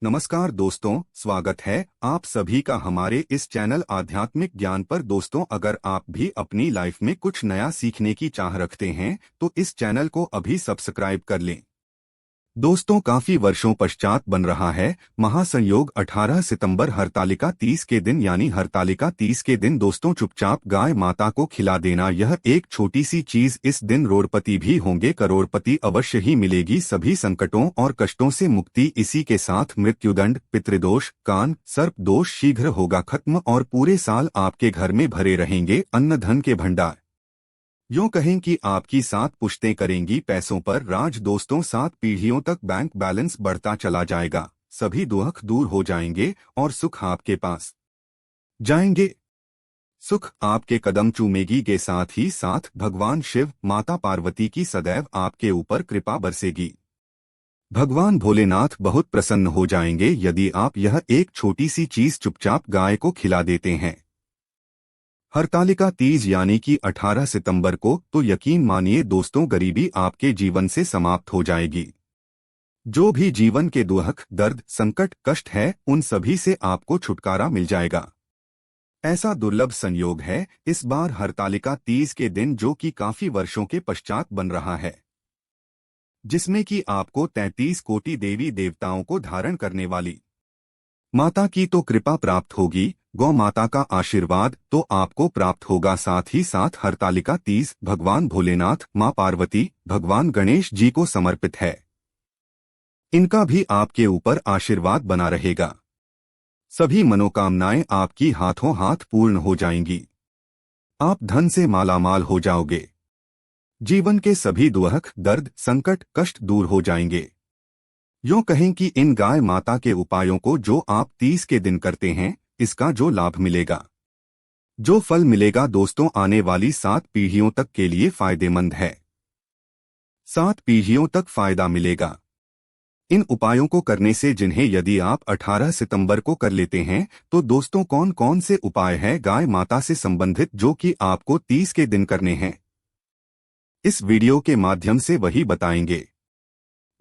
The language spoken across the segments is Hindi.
नमस्कार दोस्तों, स्वागत है आप सभी का हमारे इस चैनल आध्यात्मिक ज्ञान पर। दोस्तों, अगर आप भी अपनी लाइफ में कुछ नया सीखने की चाह रखते हैं तो इस चैनल को अभी सब्सक्राइब कर लें। दोस्तों, काफी वर्षों पश्चात बन रहा है महासंयोग 18 सितंबर हरतालिका तीज के दिन, यानी हरतालिका तीज के दिन दोस्तों चुपचाप गाय माता को खिला देना। यह एक छोटी सी चीज इस दिन रोड़पति भी होंगे, करोड़पति अवश्य ही मिलेगी। सभी संकटों और कष्टों से मुक्ति, इसी के साथ मृत्युदंड, पितृदोष, कान सर्प दोष शीघ्र होगा खत्म और पूरे साल आपके घर में भरे रहेंगे अन्न धन के भंडार। यूं कहें कि आपकी 7 पुश्तें करेंगी पैसों पर राज। दोस्तों, 7 पीढ़ियों तक बैंक बैलेंस बढ़ता चला जाएगा, सभी दुख दूर हो जाएंगे और सुख आपके पास जाएंगे। सुख आपके कदम चूमेगी के साथ ही साथ भगवान शिव माता पार्वती की सदैव आपके ऊपर कृपा बरसेगी। भगवान भोलेनाथ बहुत प्रसन्न हो जाएंगे यदि आप यह एक छोटी सी चीज चुपचाप गाय को खिला देते हैं। हरतालिका तीज यानी कि 18 सितंबर को तो यकीन मानिए दोस्तों, गरीबी आपके जीवन से समाप्त हो जाएगी। जो भी जीवन के दुख दर्द संकट कष्ट है उन सभी से आपको छुटकारा मिल जाएगा। ऐसा दुर्लभ संयोग है इस बार हरतालिका तीज के दिन, जो कि काफी वर्षों के पश्चात बन रहा है, जिसमें कि आपको 33 कोटि देवी देवताओं को धारण करने वाली माता की तो कृपा प्राप्त होगी, गौ माता का आशीर्वाद तो आपको प्राप्त होगा। साथ ही साथ हरतालिका तीज भगवान भोलेनाथ, मां पार्वती, भगवान गणेश जी को समर्पित है। इनका भी आपके ऊपर आशीर्वाद बना रहेगा। सभी मनोकामनाएं आपकी हाथों हाथ पूर्ण हो जाएंगी। आप धन से मालामाल हो जाओगे। जीवन के सभी दुख दर्द संकट कष्ट दूर हो जाएंगे। यूं कहें कि इन गाय माता के उपायों को जो आप 30 के दिन करते हैं, इसका जो लाभ मिलेगा, जो फल मिलेगा दोस्तों, आने वाली 7 पीढ़ियों तक के लिए फायदेमंद है। 7 पीढ़ियों तक फायदा मिलेगा इन उपायों को करने से, जिन्हें यदि आप 18 सितंबर को कर लेते हैं तो दोस्तों कौन कौन से उपाय हैं गाय माता से संबंधित जो कि आपको 30 के दिन करने हैं, इस वीडियो के माध्यम से वही बताएंगे।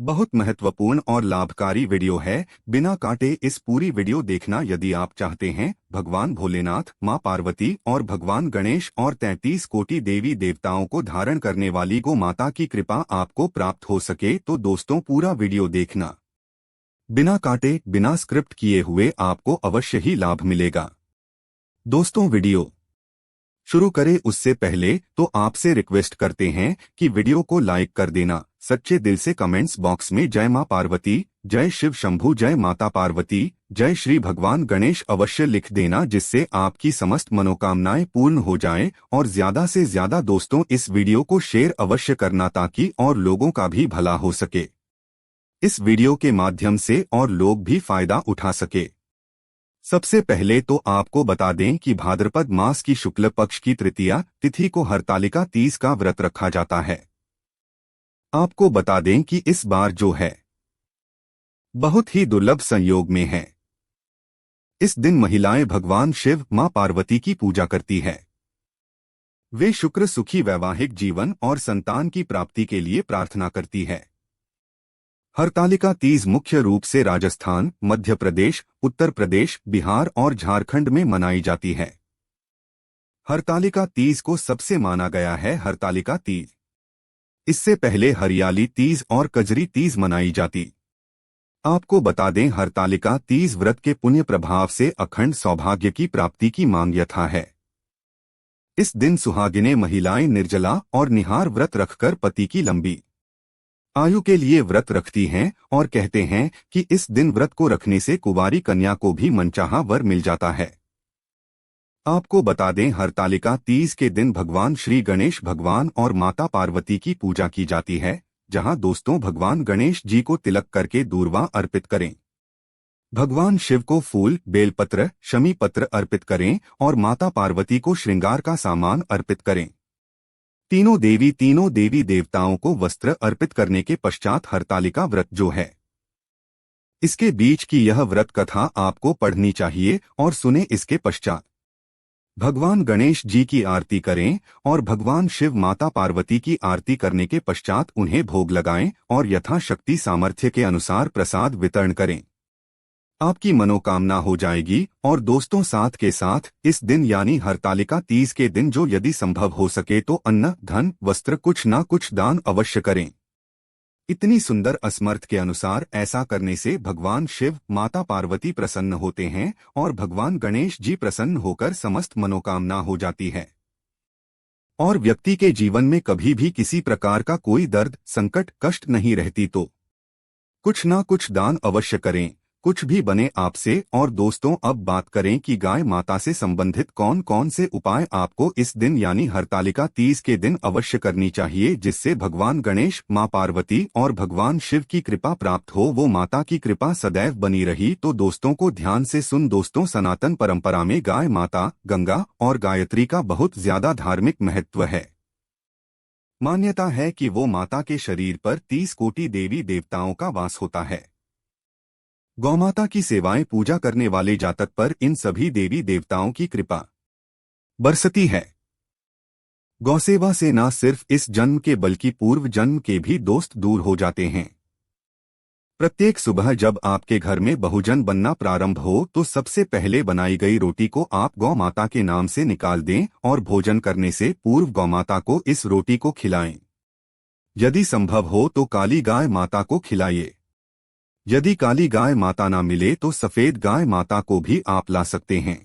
बहुत महत्वपूर्ण और लाभकारी वीडियो है, बिना काटे इस पूरी वीडियो देखना यदि आप चाहते हैं भगवान भोलेनाथ, मां पार्वती और भगवान गणेश और 33 कोटि देवी देवताओं को धारण करने वाली गो माता की कृपा आपको प्राप्त हो सके तो दोस्तों पूरा वीडियो देखना। बिना काटे बिना स्क्रिप्ट किए हुए आपको अवश्य ही लाभ मिलेगा। दोस्तों, वीडियो शुरू करें उससे पहले तो आपसे रिक्वेस्ट करते हैं कि वीडियो को लाइक कर देना, सच्चे दिल से कमेंट्स बॉक्स में जय मां पार्वती, जय शिव शंभू, जय माता पार्वती, जय श्री भगवान गणेश अवश्य लिख देना, जिससे आपकी समस्त मनोकामनाएं पूर्ण हो जाएं। और ज्यादा से ज्यादा दोस्तों इस वीडियो को शेयर अवश्य करना ताकि और लोगों का भी भला हो सके, इस वीडियो के माध्यम से और लोग भी फायदा उठा सके। सबसे पहले तो आपको बता दें कि भाद्रपद मास की शुक्ल पक्ष की तृतीया तिथि को हरतालिका तीज का व्रत रखा जाता है। आपको बता दें कि इस बार जो है बहुत ही दुर्लभ संयोग में है। इस दिन महिलाएं भगवान शिव मां पार्वती की पूजा करती है। वे शुक्र सुखी वैवाहिक जीवन और संतान की प्राप्ति के लिए प्रार्थना करती है। हरतालिका तीज मुख्य रूप से राजस्थान, मध्य प्रदेश, उत्तर प्रदेश, बिहार और झारखंड में मनाई जाती है। हरतालिका तीज को सबसे माना गया है हरतालिका तीज। इससे पहले हरियाली तीज और कजरी तीज मनाई जाती। आपको बता दें हरतालिका तीज व्रत के पुण्य प्रभाव से अखंड सौभाग्य की प्राप्ति की मांग यथा है। इस दिन सुहागिनें महिलाएं निर्जला और निहार व्रत रखकर पति की लंबी आयु के लिए व्रत रखती हैं और कहते हैं कि इस दिन व्रत को रखने से कुंवारी कन्या को भी मनचाहा वर मिल जाता है। आपको बता दें हरतालिका तीज के दिन भगवान श्री गणेश भगवान और माता पार्वती की पूजा की जाती है, जहां दोस्तों भगवान गणेश जी को तिलक करके दूर्वा अर्पित करें। भगवान शिव को फूल, बेलपत्र, शमी पत्र अर्पित करें और माता पार्वती को श्रृंगार का सामान अर्पित करें। तीनों देवी देवताओं को वस्त्र अर्पित करने के पश्चात हरतालिका व्रत जो है, इसके बीच की यह व्रत कथा आपको पढ़नी चाहिए और सुने। इसके पश्चात भगवान गणेश जी की आरती करें और भगवान शिव माता पार्वती की आरती करने के पश्चात उन्हें भोग लगाएं और यथाशक्ति सामर्थ्य के अनुसार प्रसाद वितरण करें। आपकी मनोकामना हो जाएगी। और दोस्तों, साथ के साथ इस दिन यानी हरतालिका तीज के दिन जो यदि संभव हो सके तो अन्न, धन, वस्त्र कुछ ना कुछ दान अवश्य करें। इतनी सुंदर असमर्थ के अनुसार ऐसा करने से भगवान शिव, माता पार्वती प्रसन्न होते हैं और भगवान गणेश जी प्रसन्न होकर समस्त मनोकामना हो जाती है और व्यक्ति के जीवन में कभी भी किसी प्रकार का कोई दर्द, संकट, कष्ट नहीं रहती। तो कुछ ना कुछ दान अवश्य करें, कुछ भी बने आपसे। और दोस्तों, अब बात करें कि गाय माता से संबंधित कौन कौन से उपाय आपको इस दिन यानी हरतालिका तीज के दिन अवश्य करनी चाहिए, जिससे भगवान गणेश, मां पार्वती और भगवान शिव की कृपा प्राप्त हो, वो माता की कृपा सदैव बनी रही। तो दोस्तों को ध्यान से सुन। दोस्तों, सनातन परंपरा में गाय माता, गंगा और गायत्री का बहुत ज्यादा धार्मिक महत्व है। मान्यता है कि वो माता के शरीर पर 30 कोटि देवी देवताओं का वास होता है। गौमाता की सेवाएं पूजा करने वाले जातक पर इन सभी देवी देवताओं की कृपा बरसती है। गौसेवा से न सिर्फ इस जन्म के बल्कि पूर्व जन्म के भी दोस्त दूर हो जाते हैं। प्रत्येक सुबह जब आपके घर में बहुजन बनना प्रारंभ हो तो सबसे पहले बनाई गई रोटी को आप गौ माता के नाम से निकाल दें और भोजन करने से पूर्व गौ माता को इस रोटी को खिलाएं। यदि संभव हो तो काली गाय माता को खिलाइए। यदि काली गाय माता ना मिले तो सफेद गाय माता को भी आप ला सकते हैं।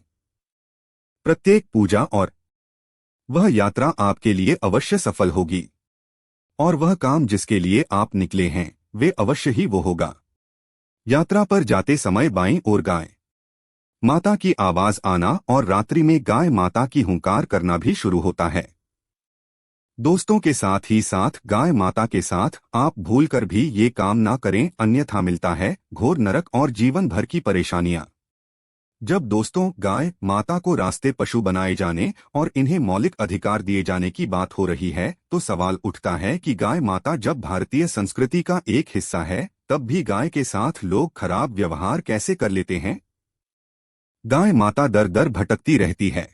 प्रत्येक पूजा और वह यात्रा आपके लिए अवश्य सफल होगी और वह काम जिसके लिए आप निकले हैं वे अवश्य ही वो होगा। यात्रा पर जाते समय बाईं ओर गाय माता की आवाज आना और रात्रि में गाय माता की हुंकार करना भी शुरू होता है। दोस्तों के साथ ही साथ गाय माता के साथ आप भूलकर भी ये काम ना करें, अन्यथा मिलता है घोर नरक और जीवन भर की परेशानियां। जब दोस्तों गाय माता को रास्ते पशु बनाए जाने और इन्हें मौलिक अधिकार दिए जाने की बात हो रही है तो सवाल उठता है कि गाय माता जब भारतीय संस्कृति का एक हिस्सा है तब भी गाय के साथ लोग खराब व्यवहार कैसे कर लेते हैं। गाय माता दर दर भटकती रहती है।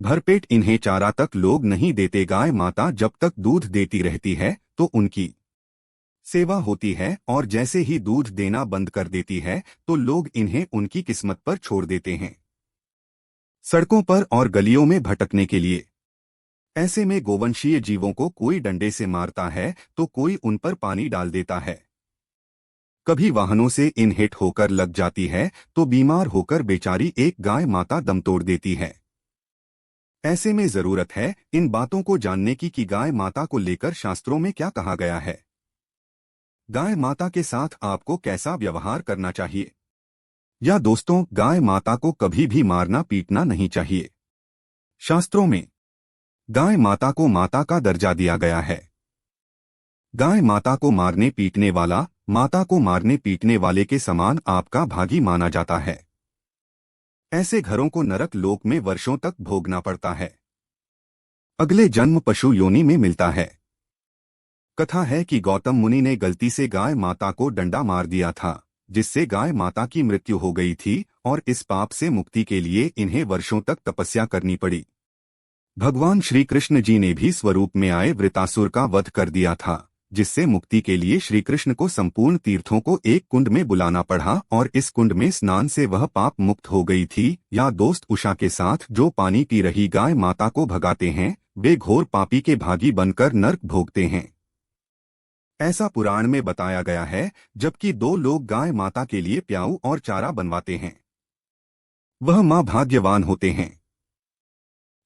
भरपेट इन्हें चारा तक लोग नहीं देते। गाय माता जब तक दूध देती रहती है तो उनकी सेवा होती है और जैसे ही दूध देना बंद कर देती है तो लोग इन्हें उनकी किस्मत पर छोड़ देते हैं, सड़कों पर और गलियों में भटकने के लिए। ऐसे में गोवंशीय जीवों को कोई डंडे से मारता है तो कोई उन पर पानी डाल देता है। कभी वाहनों से इन हिट होकर लग जाती है तो बीमार होकर बेचारी एक गाय माता दम तोड़ देती है। ऐसे में जरूरत है इन बातों को जानने की कि गाय माता को लेकर शास्त्रों में क्या कहा गया है। गाय माता के साथ आपको कैसा व्यवहार करना चाहिए। या दोस्तों, गाय माता को कभी भी मारना पीटना नहीं चाहिए। शास्त्रों में गाय माता को माता का दर्जा दिया गया है। गाय माता को मारने पीटने वाला माता को मारने पीटने वाले के समान आपका भागी माना जाता है। ऐसे घरों को नरक लोक में वर्षों तक भोगना पड़ता है। अगले जन्म पशु योनि में मिलता है। कथा है कि गौतम मुनि ने गलती से गाय माता को डंडा मार दिया था, जिससे गाय माता की मृत्यु हो गई थी और इस पाप से मुक्ति के लिए इन्हें वर्षों तक तपस्या करनी पड़ी। भगवान श्री कृष्ण जी ने भी स्वरूप में आए वृतासुर का वध कर दिया था, जिससे मुक्ति के लिए श्री कृष्ण को संपूर्ण तीर्थों को एक कुंड में बुलाना पड़ा और इस कुंड में स्नान से वह पाप मुक्त हो गई थी। या दोस्त, उषा के साथ जो पानी पी रही गाय माता को भगाते हैं वे घोर पापी के भागी बनकर नर्क भोगते हैं। ऐसा पुराण में बताया गया है। जबकि दो लोग गाय माता के लिए प्याऊ और चारा बनवाते हैं, वह मां भाग्यवान होते हैं।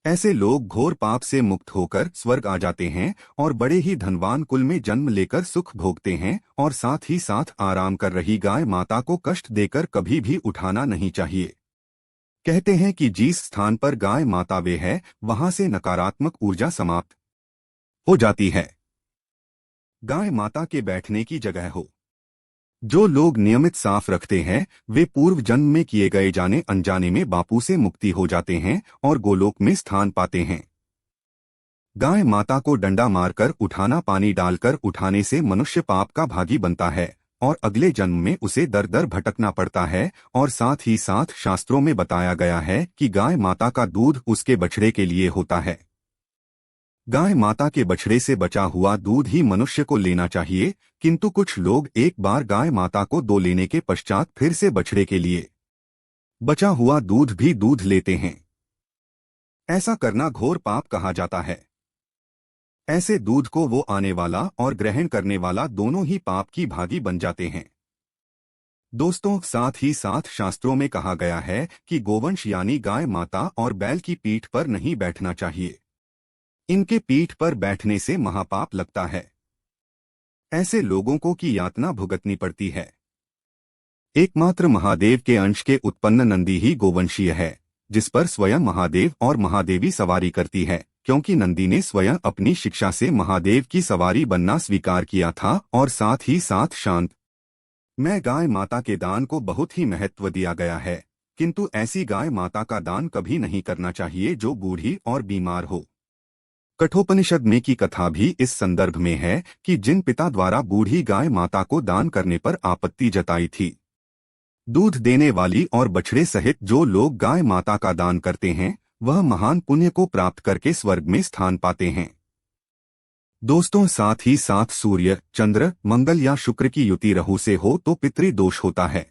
ऐसे लोग घोर पाप से मुक्त होकर स्वर्ग आ जाते हैं और बड़े ही धनवान कुल में जन्म लेकर सुख भोगते हैं। और साथ ही साथ आराम कर रही गाय माता को कष्ट देकर कभी भी उठाना नहीं चाहिए। कहते हैं कि जिस स्थान पर गाय माता वे है वहां से नकारात्मक ऊर्जा समाप्त हो जाती है। गाय माता के बैठने की जगह हो। जो लोग नियमित साफ रखते हैं वे पूर्व जन्म में किए गए जाने अनजाने में बापू से मुक्ति हो जाते हैं और गोलोक में स्थान पाते हैं। गाय माता को डंडा मारकर उठाना, पानी डालकर उठाने से मनुष्य पाप का भागी बनता है और अगले जन्म में उसे दर दर भटकना पड़ता है। और साथ ही साथ शास्त्रों में बताया गया है कि गाय माता का दूध उसके बछड़े के लिए होता है। गाय माता के बछड़े से बचा हुआ दूध ही मनुष्य को लेना चाहिए, किंतु कुछ लोग एक बार गाय माता को दो लेने के पश्चात फिर से बछड़े के लिए बचा हुआ दूध भी दूध लेते हैं। ऐसा करना घोर पाप कहा जाता है। ऐसे दूध को वो आने वाला और ग्रहण करने वाला दोनों ही पाप की भागी बन जाते हैं। दोस्तों, साथ ही साथ शास्त्रों में कहा गया है कि गोवंश यानी गाय माता और बैल की पीठ पर नहीं बैठना चाहिए। इनके पीठ पर बैठने से महापाप लगता है। ऐसे लोगों को की यातना भुगतनी पड़ती है। एकमात्र महादेव के अंश के उत्पन्न नंदी ही गोवंशीय है, जिस पर स्वयं महादेव और महादेवी सवारी करती है, क्योंकि नंदी ने स्वयं अपनी शिक्षा से महादेव की सवारी बनना स्वीकार किया था और साथ ही साथ शांत मैं गाय माता के दान को बहुत ही महत्व दिया गया है, किंतु ऐसी गाय माता का दान कभी नहीं करना चाहिए जो बूढ़ी और बीमार हो। कठोपनिषद में की कथा भी इस संदर्भ में है कि जिन पिता द्वारा बूढ़ी गाय माता को दान करने पर आपत्ति जताई थी, दूध देने वाली और बछड़े सहित जो लोग गाय माता का दान करते हैं वह महान पुण्य को प्राप्त करके स्वर्ग में स्थान पाते हैं। दोस्तों, साथ ही साथ सूर्य, चंद्र, मंगल या शुक्र की युति राहु से हो तो पितृदोष होता है।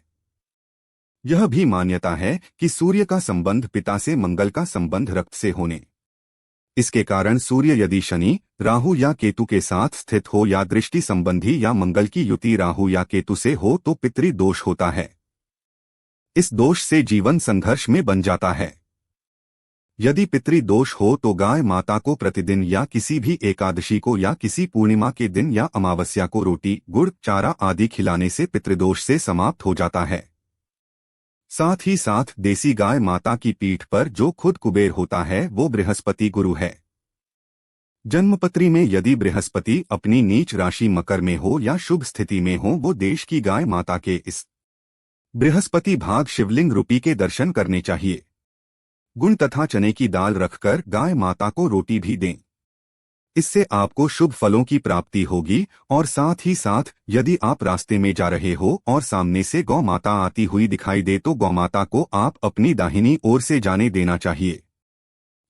यह भी मान्यता है कि सूर्य का संबंध पिता से, मंगल का संबंध रक्त से होने इसके कारण सूर्य यदि शनि, राहु या केतु के साथ स्थित हो या दृष्टि संबंधी या मंगल की युति राहु या केतु से हो तो पितृदोष होता है। इस दोष से जीवन संघर्ष में बन जाता है। यदि पितृदोष हो तो गाय माता को प्रतिदिन या किसी भी एकादशी को या किसी पूर्णिमा के दिन या अमावस्या को रोटी, गुड़, चारा आदि खिलाने से पितृदोष से समाप्त हो जाता है। साथ ही साथ देसी गाय माता की पीठ पर जो खुद कुबेर होता है वो बृहस्पति गुरु है। जन्मपत्री में यदि बृहस्पति अपनी नीच राशि मकर में हो या शुभ स्थिति में हो, वो देश की गाय माता के इस बृहस्पति भाग शिवलिंग रूपी के दर्शन करने चाहिए। गुण तथा चने की दाल रखकर गाय माता को रोटी भी दें। इससे आपको शुभ फलों की प्राप्ति होगी। और साथ ही साथ यदि आप रास्ते में जा रहे हो और सामने से गौ माता आती हुई दिखाई दे तो गौ माता को आप अपनी दाहिनी ओर से जाने देना चाहिए।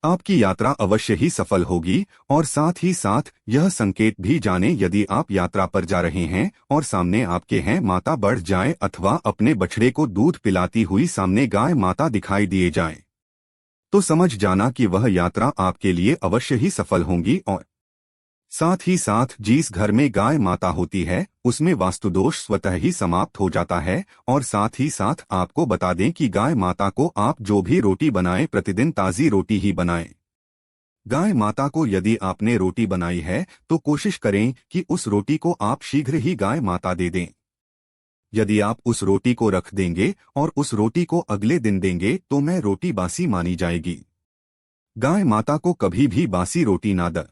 आपकी यात्रा अवश्य ही सफल होगी। और साथ ही साथ यह संकेत भी जाने यदि आप यात्रा पर जा रहे हैं और सामने आपके हैं माता बढ़ जाए अथवा अपने बछड़े को दूध पिलाती हुई सामने गाय माता दिखाई दिए जाए तो समझ जाना कि वह यात्रा आपके लिए अवश्य ही सफल होगी। और साथ ही साथ जिस घर में गाय माता होती है उसमें वास्तुदोष स्वतः ही समाप्त हो जाता है। और साथ ही साथ आपको बता दें कि गाय माता को आप जो भी रोटी बनाएं प्रतिदिन ताज़ी रोटी ही बनाएं। गाय माता को यदि आपने रोटी बनाई है तो कोशिश करें कि उस रोटी को आप शीघ्र ही गाय माता दे दें। यदि आप उस रोटी को रख देंगे और उस रोटी को अगले दिन देंगे तो मैं रोटी बासी मानी जाएगी। गाय माता को कभी भी बासी रोटी ना दें।